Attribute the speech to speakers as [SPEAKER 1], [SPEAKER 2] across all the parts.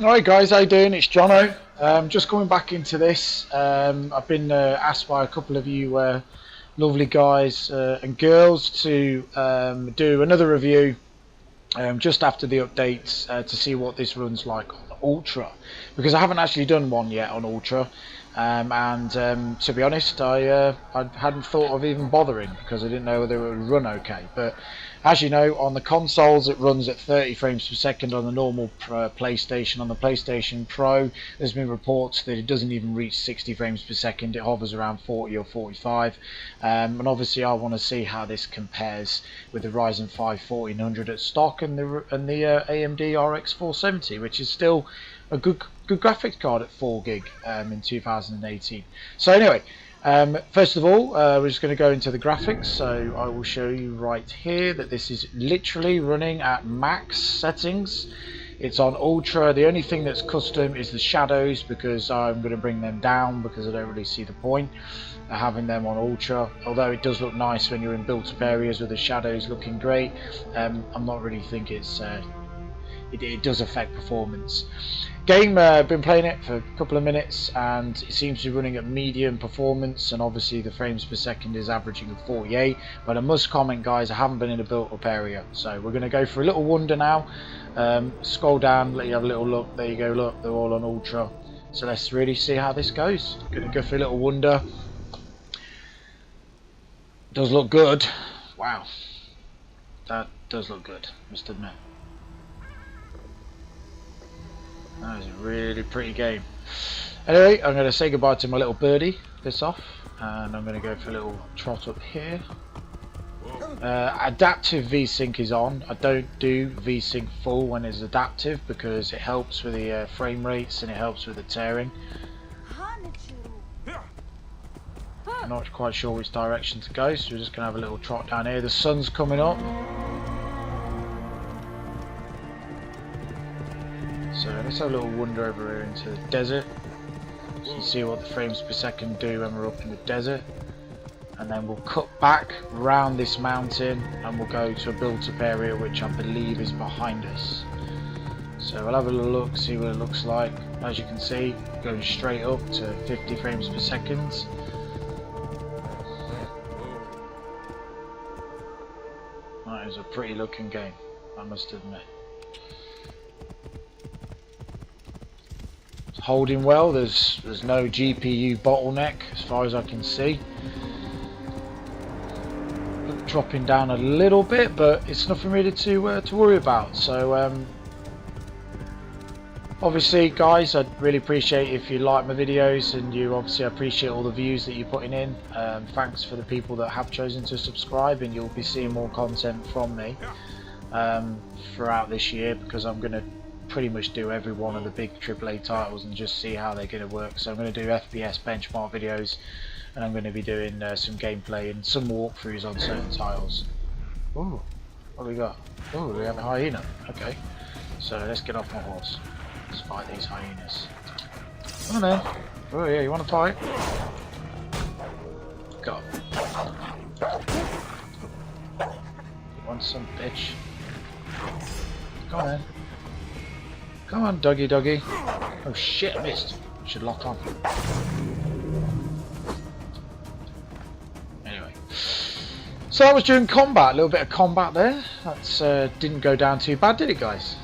[SPEAKER 1] Alright guys, how you doing? It's Jono. Just coming back into this. I've been asked by a couple of you lovely guys and girls to do another review just after the updates to see what this runs like on Ultra, because I haven't actually done one yet on Ultra, and to be honest, I hadn't thought of even bothering because I didn't know whether it would run okay. But as you know, on the consoles it runs at 30 frames per second on the normal PlayStation. On the PlayStation Pro, there's been reports that it doesn't even reach 60 frames per second. It hovers around 40 or 45, and obviously I want to see how this compares with the Ryzen 5 1400 at stock and the AMD RX470, which is still a good graphics card at 4 gig in 2018. So anyway, first of all, we're just going to go into the graphics. So I will show you right here that this is literally running at max settings. It's on Ultra. The only thing that's custom is the shadows, because I'm going to bring them down because I don't really see the point of having them on Ultra. Although it does look nice when you're in built-up areas with the shadows looking great, I'm not really think it's it does affect performance. Game, been playing it for a couple of minutes and it seems to be running at medium performance, and obviously the frames per second is averaging at 48. But I must comment, guys, I haven't been in a built-up area, so we're going to go for a little wonder now. Scroll down, let you have a little look. There you go, look, they're all on Ultra. So let's really see how this goes. Going to go for a little wonder. Does look good. Wow, that does look good, must admit. That is a really pretty game. Anyway, I'm going to say goodbye to my little birdie, piss off, and I'm going to go for a little trot up here. Adaptive VSync is on. I don't do VSync full when it's adaptive because it helps with the frame rates and it helps with the tearing. I'm not quite sure which direction to go, so we're just going to have a little trot down here. The sun's coming up. So let's have a little wander over here into the desert, so you can see what the frames per second do when we're up in the desert. And then we'll cut back round this mountain and we'll go to a built-up area which I believe is behind us. So we'll have a little look, see what it looks like. As you can see, going straight up to 50 frames per second. That is a pretty looking game, I must admit. Holding well, there's no GPU bottleneck as far as I can see. Dropping down a little bit, but it's nothing really to worry about. So obviously guys, I'd really appreciate if you like my videos, and you obviously appreciate all the views that you're putting in. Thanks for the people that have chosen to subscribe, and you'll be seeing more content from me throughout this year, because I'm going to pretty much do every one of the big AAA titles and just see how they're going to work. So I'm going to do FPS benchmark videos, and I'm going to be doing some gameplay and some walkthroughs on certain titles. Ooh, what do we got? Oh, we have a hyena. Okay, so let's get off my horse. Let's fight these hyenas. Come on then. Oh yeah, you want to fight? Go. You want some, bitch? Come on then. Come on, doggy. Oh shit, I missed. Should lock on. Anyway, so that was during combat. A little bit of combat there. That's didn't go down too bad, did it, guys?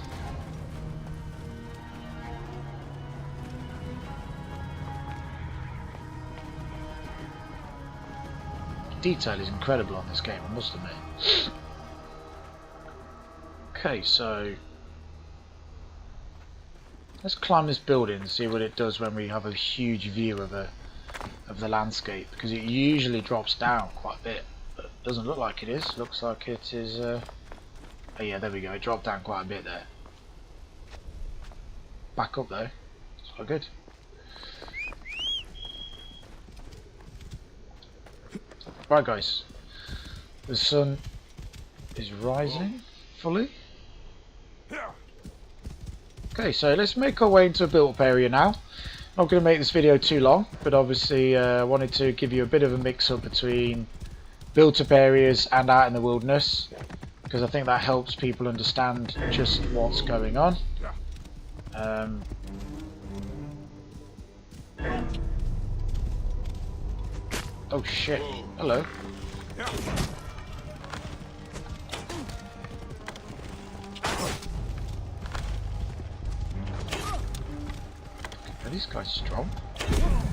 [SPEAKER 1] Detail is incredible on this game, I must admit. Okay, so let's climb this building and see what it does when we have a huge view of the landscape, because it usually drops down quite a bit, but it doesn't look like it is. Looks like it is. Oh yeah, there we go. It dropped down quite a bit there. Back up though. It's quite good. Right, guys. The sun is rising fully. Okay, so let's make our way into a built-up area now. Not going to make this video too long, but obviously I wanted to give you a bit of a mix-up between built-up areas and out in the wilderness, because I think that helps people understand just what's going on. Oh shit! Hello. Are these guys strong?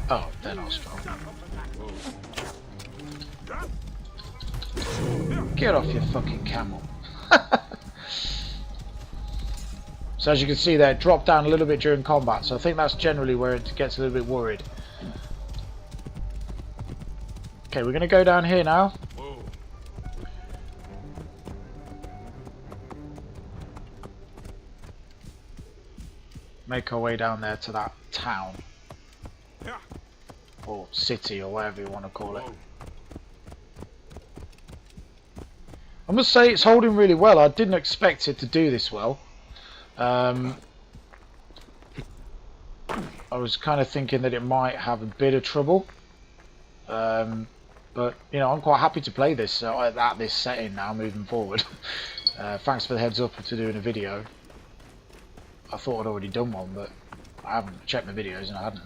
[SPEAKER 1] Oh, they're not strong. Get off your fucking camel. So as you can see there, it dropped down a little bit during combat, so I think that's generally where it gets a little bit worried. Okay, we're going to go down here now. Make our way down there to that town. Or city, or whatever you want to call it. I must say it's holding really well. I didn't expect it to do this well. I was kind of thinking that it might have a bit of trouble. But, you know, I'm quite happy to play this at this setting now, moving forward. Thanks for the heads up to doing a video. I thought I'd already done one, but I haven't checked my videos and I hadn't.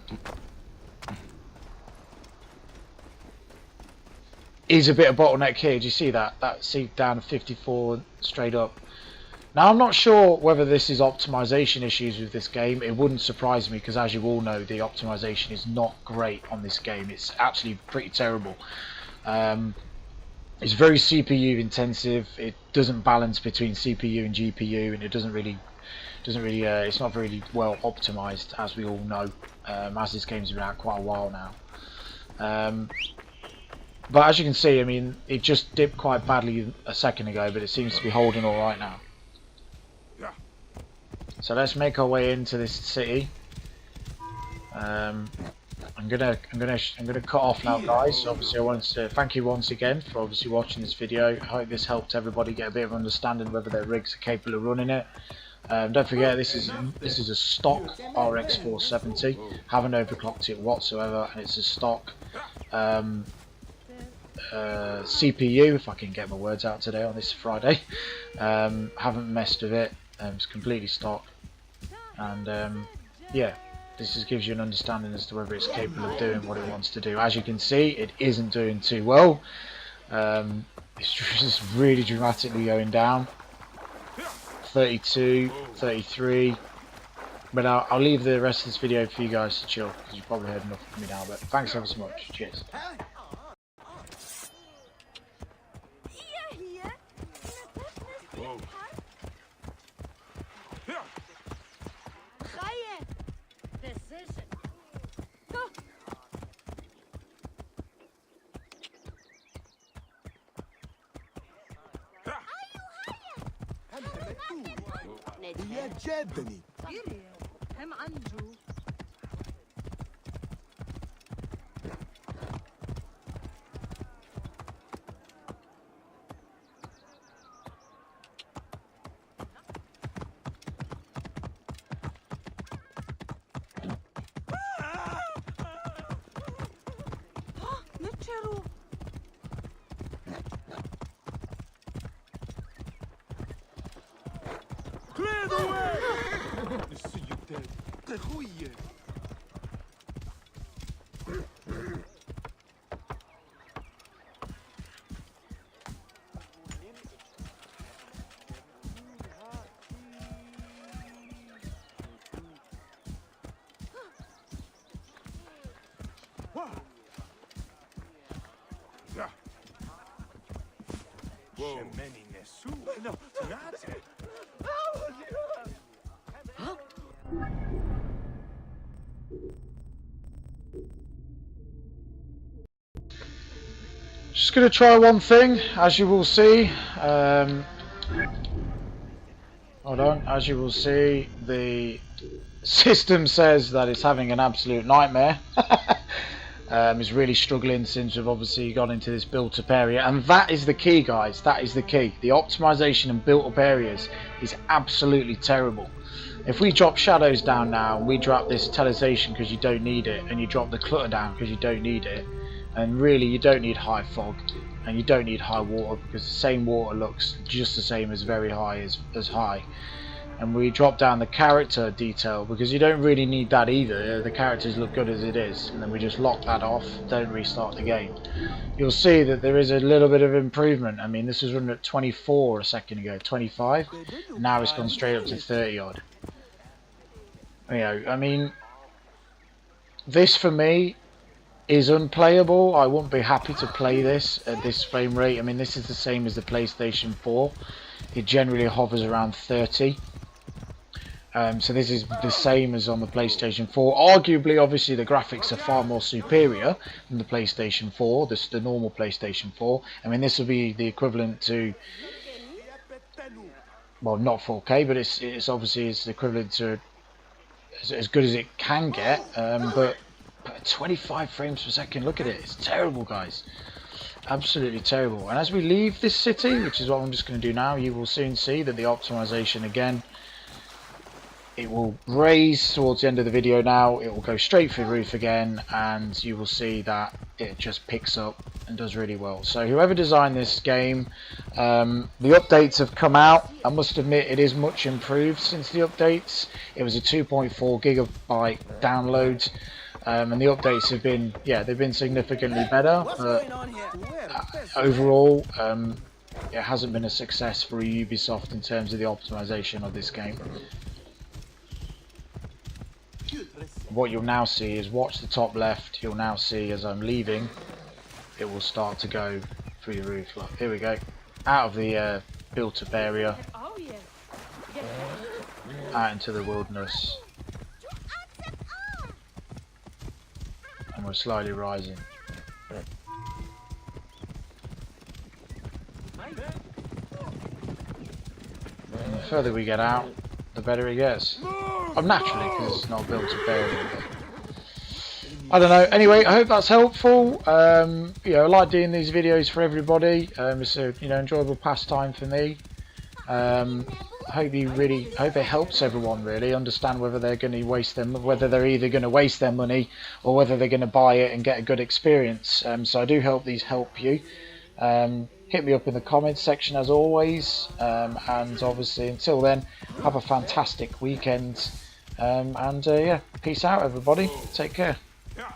[SPEAKER 1] Is a bit of bottleneck here. Do you see that? See down to 54 straight up. Now I'm not sure whether this is optimization issues with this game. It wouldn't surprise me because, as you all know, the optimization is not great on this game. It's actually pretty terrible. It's very CPU intensive. It doesn't balance between CPU and GPU, and it doesn't really it's not really well optimized, as we all know, as this game's been out quite a while now. But as you can see, I mean, it just dipped quite badly a second ago, but it seems to be holding all right now. So let's make our way into this city. I'm gonna cut off now, guys. Obviously, I wanted to thank you once again for obviously watching this video. I hope this helped everybody get a bit of understanding whether their rigs are capable of running it. Don't forget, this is a stock RX470. Haven't overclocked it whatsoever, and it's a stock CPU, if I can get my words out today on this Friday. Haven't messed with it. It's completely stock, and yeah, this just gives you an understanding as to whether it's capable of doing what it wants to do. As you can see, it isn't doing too well. It's just really dramatically going down. 32, 33. But I'll leave the rest of this video for you guys to chill, because you've probably heard enough from me now. But thanks ever so much. Cheers.
[SPEAKER 2] يا جابني
[SPEAKER 3] هم عنجو نتشرو
[SPEAKER 2] Clear the way! See you dead. تخوية. شماني نسو. No, تنعتي.
[SPEAKER 1] Just going to try one thing, as you will see. Hold on, as you will see, the system says that it's having an absolute nightmare. It's really struggling since we've obviously got into this built up area, and that is the key, guys. That is the key. The optimization and built up areas is absolutely terrible. If we drop shadows down now, and we drop this tellization because you don't need it, and you drop the clutter down because you don't need it, and really you don't need high fog, and you don't need high water, because the same water looks just the same as very high as high. and we drop down the character detail, because you don't really need that either. The characters look good as it is, and then we just lock that off, don't restart the game. You'll see that there is a little bit of improvement. I mean, this was running at 24 a second ago, 25, and now it's gone straight up to 30 odd. You know, I mean, this for me is unplayable. I wouldn't be happy to play this at this frame rate. I mean, this is the same as the PlayStation 4. It generally hovers around 30. So this is the same as on the PlayStation 4. Arguably, obviously, the graphics are far more superior than the PlayStation 4, the normal PlayStation 4. I mean, this will be the equivalent to, well, not 4K, but it's obviously it's equivalent to as good as it can get. But 25 frames per second, look at it, it's terrible, guys. Absolutely terrible. And as we leave this city, which is what I'm just going to do now, you will soon see that the optimization again, it will raise towards the end of the video now, it will go straight through the roof again, and you will see that it just picks up and does really well. So whoever designed this game, the updates have come out. I must admit it is much improved since the updates. It was a 2.4 gigabyte download, and the updates have been, yeah, they've been significantly better, but overall it hasn't been a success for Ubisoft in terms of the optimization of this game. What you'll now see is, watch the top left, you'll now see as I'm leaving, it will start to go through the roof. Look, here we go, out of the built up area, out into the wilderness, and we're slowly rising. And the further we get out, the better it gets. Naturally, because it's not built up area. I don't know. Anyway, I hope that's helpful. You know, I like doing these videos for everybody. It's a enjoyable pastime for me. I hope it helps everyone really understand whether they're going to whether they're either going to waste their money or whether they're going to buy it and get a good experience. So I do hope these help you. Hit me up in the comments section as always, and obviously until then, have a fantastic weekend, and yeah, peace out everybody, take care.
[SPEAKER 2] Yeah.